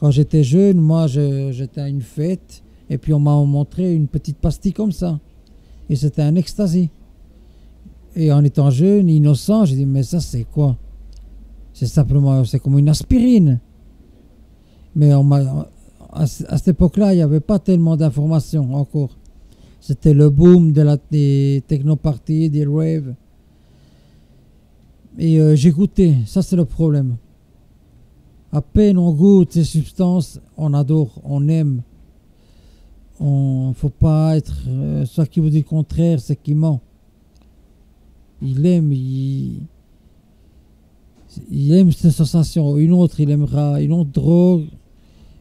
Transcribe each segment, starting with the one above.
Quand j'étais jeune, moi, j'étais à une fête et puis on m'a montré une petite pastille comme ça. Et c'était un ecstasy. Et en étant jeune, innocent, j'ai dit, mais ça, c'est quoi? C'est simplement, c'est comme une aspirine. Mais à cette époque-là, il n'y avait pas tellement d'informations encore. C'était le boom des technoparties, des raves. Et j'ai goûté, ça c'est le problème. À peine on goûte ces substances, on adore, on aime. On faut pas être. Soit qui vous dit le contraire, c'est qui ment. Il aime, il aime cette sensation. Une autre, il aimera une autre drogue.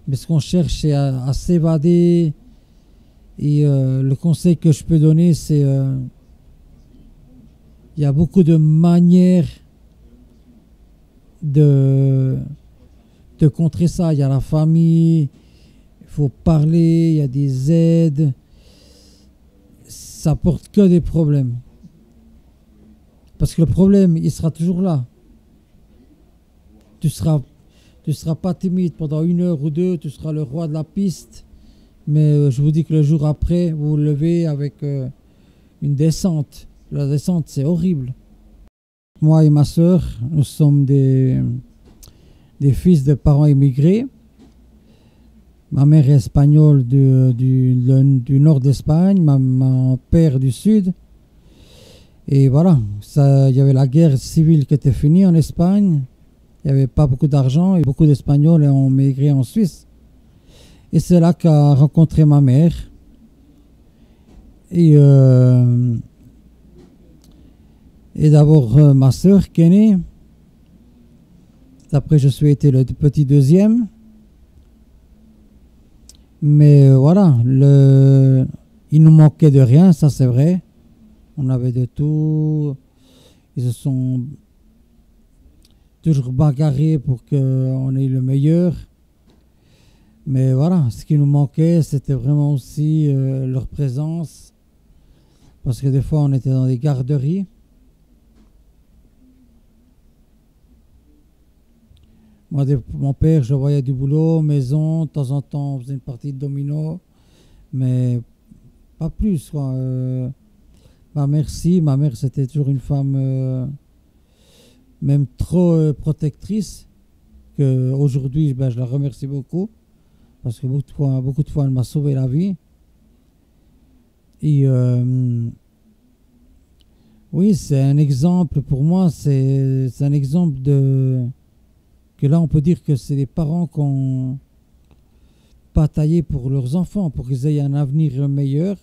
Mais ce qu'on cherche, c'est à s'évader. Et le conseil que je peux donner, c'est il y a beaucoup de manières de contrer ça. Il y a la famille, il faut parler, il y a des aides. Ça apporte que des problèmes. Parce que le problème, il sera toujours là. Tu seras pas timide pendant 1 heure ou 2, tu seras le roi de la piste. Mais je vous dis que le jour après, vous vous levez avec une descente. La descente, c'est horrible. Moi et ma sœur, nous sommes des fils de parents immigrés. Ma mère est espagnole du nord d'Espagne, mon père du sud. Et voilà, il y avait la guerre civile qui était finie en Espagne. Il n'y avait pas beaucoup d'argent et beaucoup d'Espagnols ont migré en Suisse. Et c'est là qu'a rencontré ma mère. Et d'abord ma sœur qui est née. Après, je suis été le petit deuxième. Mais voilà, il nous manquait de rien, ça c'est vrai. On avait de tout. Ils se sont toujours bagarrés pour qu'on ait le meilleur. Mais voilà, ce qui nous manquait, c'était vraiment aussi leur présence. Parce que des fois, on était dans des garderies. Moi, mon père, je voyais du boulot, maison. De temps en temps, on faisait une partie de domino. Mais pas plus, quoi. Ma mère, c'était toujours une femme même trop protectrice. Qu'aujourd'hui, je la remercie beaucoup. Parce que beaucoup de fois, elle m'a sauvé la vie. Et oui, c'est un exemple pour moi. C'est un exemple que là, on peut dire que c'est les parents qui ont bataillé pour leurs enfants, pour qu'ils aient un avenir meilleur.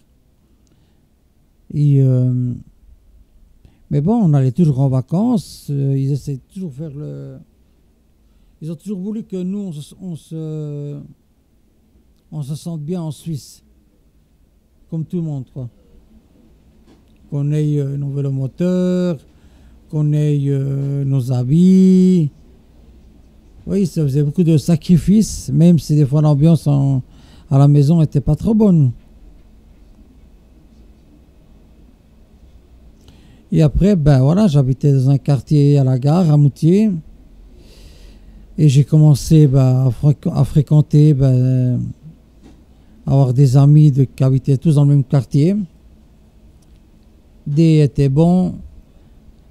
Et mais bon, on allait toujours en vacances. Ils essaient de toujours faire Ils ont toujours voulu que nous, on se sente bien en Suisse. Comme tout le monde, quoi. Qu'on ait nos vélomoteurs, qu'on ait nos habits. Oui, ça faisait beaucoup de sacrifices, même si des fois l'ambiance à la maison n'était pas trop bonne. Et après, voilà, j'habitais dans un quartier à la gare, à Moutier. Et j'ai commencé à fréquenter, avoir des amis qui habitaient tous dans le même quartier. Des étaient bons,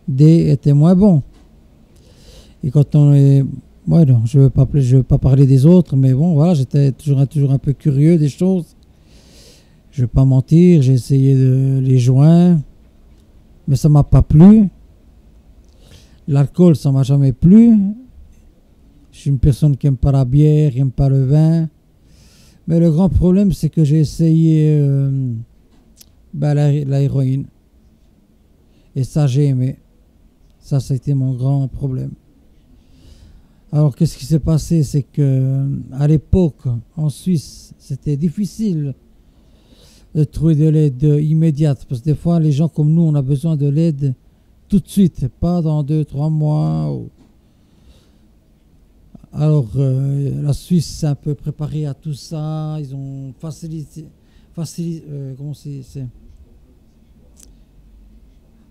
des étaient moins bons. Et quand on est... Ouais, non, je veux pas parler des autres, mais bon, voilà, j'étais toujours un peu curieux des choses. Je vais pas mentir, j'ai essayé de les joindre, mais ça m'a pas plu. L'alcool, ça m'a jamais plu. Je suis une personne qui aime pas la bière, qui aime pas le vin. Mais le grand problème, c'est que j'ai essayé la héroïne. Et ça, j'ai aimé. Ça a été mon grand problème. Alors, qu'est-ce qui s'est passé? C'est que à l'époque, en Suisse, c'était difficile de trouver de l'aide immédiate. Parce que des fois, les gens comme nous, on a besoin de l'aide tout de suite, pas dans 2-3 mois. Alors, la Suisse s'est un peu préparée à tout ça. Ils ont facilité comment c'est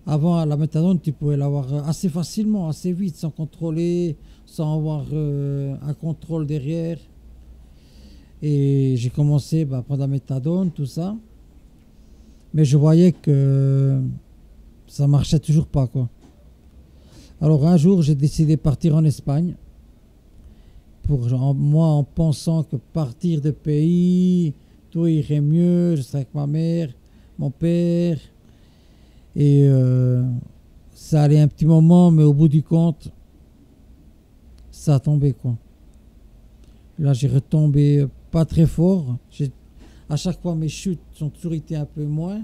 avant, la méthadone, tu pouvais l'avoir assez facilement, assez vite, sans contrôler, sans avoir un contrôle derrière. Et j'ai commencé à prendre la méthadone, tout ça. Mais je voyais que ça marchait toujours pas, quoi. Alors un jour, j'ai décidé de partir en Espagne. Moi, en pensant que partir de pays, tout irait mieux, je serais avec ma mère, mon père. Et ça allait un petit moment, mais au bout du compte, ça a tombé, quoi. Là, j'ai retombé pas très fort. À chaque fois, mes chutes ont toujours été un peu moins.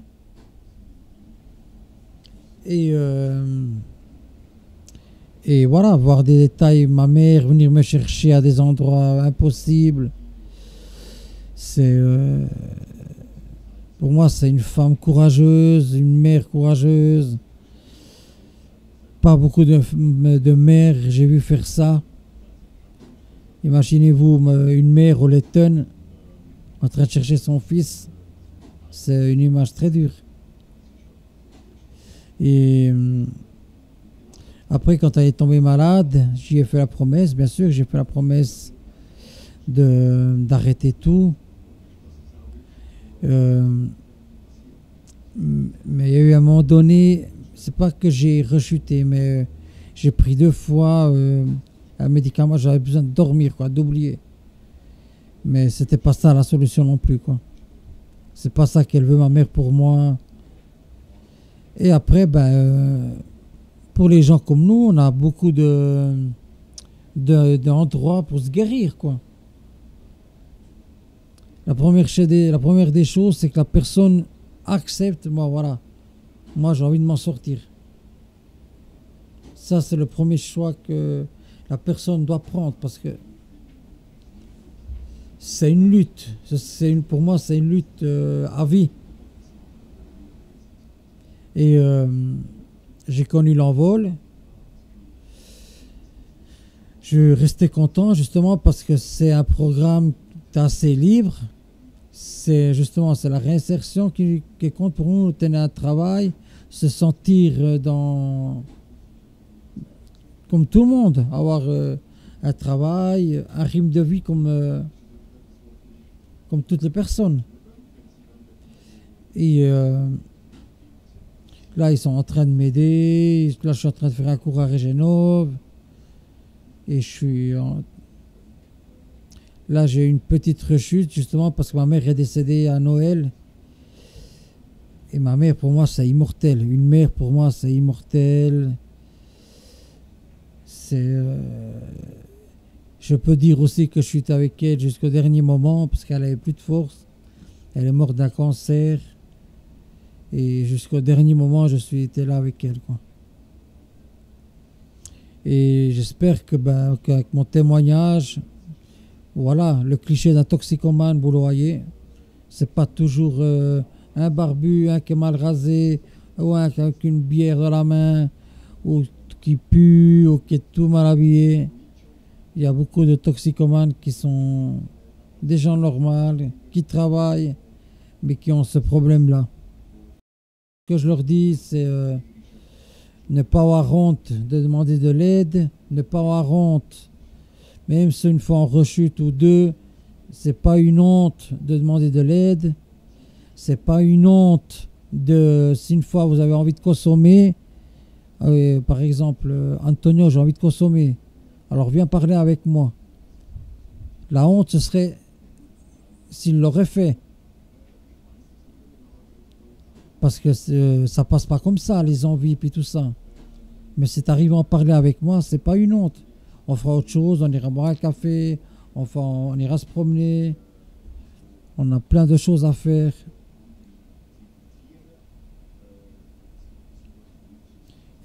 Et, et voilà, voir des détails, ma mère venir me chercher à des endroits impossibles. C'est pour moi, c'est une femme courageuse, une mère courageuse. Pas beaucoup de mères, j'ai vu faire ça. Imaginez-vous une mère au Letton en train de chercher son fils. C'est une image très dure. Et après, quand elle est tombée malade, j'y ai fait la promesse, bien sûr, j'ai fait la promesse d'arrêter tout. Mais il y a eu un moment donné, c'est pas que j'ai rechuté, mais j'ai pris 2 fois un médicament, j'avais besoin de dormir, quoi, d'oublier. Mais c'était pas ça la solution non plus, quoi. C'est pas ça qu'elle veut, ma mère, pour moi. Et après, pour les gens comme nous, on a beaucoup d'endroits pour se guérir, quoi. La première des choses, c'est que la personne accepte, voilà, moi j'ai envie de m'en sortir. Ça, c'est le premier choix que la personne doit prendre, parce que c'est une lutte. Pour moi, c'est une lutte à vie. Et j'ai connu l'envol. Je restais content justement parce que c'est un programme assez libre. C'est la réinsertion qui compte pour nous, tenir un travail, se sentir comme tout le monde, avoir un travail, un rythme de vie comme toutes les personnes. Et là, ils sont en train de m'aider. Là, je suis en train de faire un cours à Régénove. Et là, j'ai une petite rechute, justement, parce que ma mère est décédée à Noël. Et ma mère, pour moi, c'est immortel. Une mère, pour moi, c'est immortel. Je peux dire aussi que je suis avec elle jusqu'au dernier moment, parce qu'elle n'avait plus de force. Elle est morte d'un cancer. Et jusqu'au dernier moment, je suis été là avec elle, quoi. Et j'espère qu'avec mon témoignage, voilà, le cliché d'un toxicomane, vous le voyez, c'est pas toujours un barbu, un qui est mal rasé, ou un qui a une bière dans la main, ou qui pue, ou qui est tout mal habillé. Il y a beaucoup de toxicomanes qui sont des gens normaux, qui travaillent, mais qui ont ce problème-là. Ce que je leur dis, c'est ne pas avoir honte de demander de l'aide, ne pas avoir honte, même si une fois en rechute ou deux, c'est pas une honte de demander de l'aide, c'est pas une honte si une fois vous avez envie de consommer, par exemple, Antonio, j'ai envie de consommer, alors viens parler avec moi. La honte, ce serait s'il l'aurait fait. Parce que ça passe pas comme ça, les envies puis tout ça. Mais si tu arrives à en parler avec moi, c'est pas une honte. On fera autre chose, on ira boire un café, on ira se promener. On a plein de choses à faire.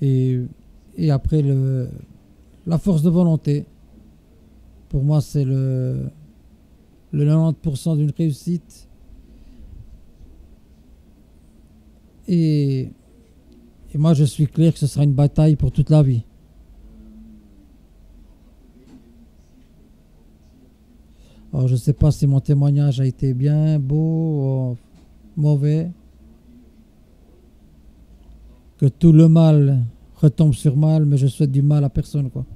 Et après, la force de volonté, pour moi, c'est le 90% d'une réussite. Et moi, je suis clair que ce sera une bataille pour toute la vie. Alors, je ne sais pas si mon témoignage a été bien, beau ou mauvais. Que tout le mal retombe sur mal, mais je souhaite du mal à personne, quoi.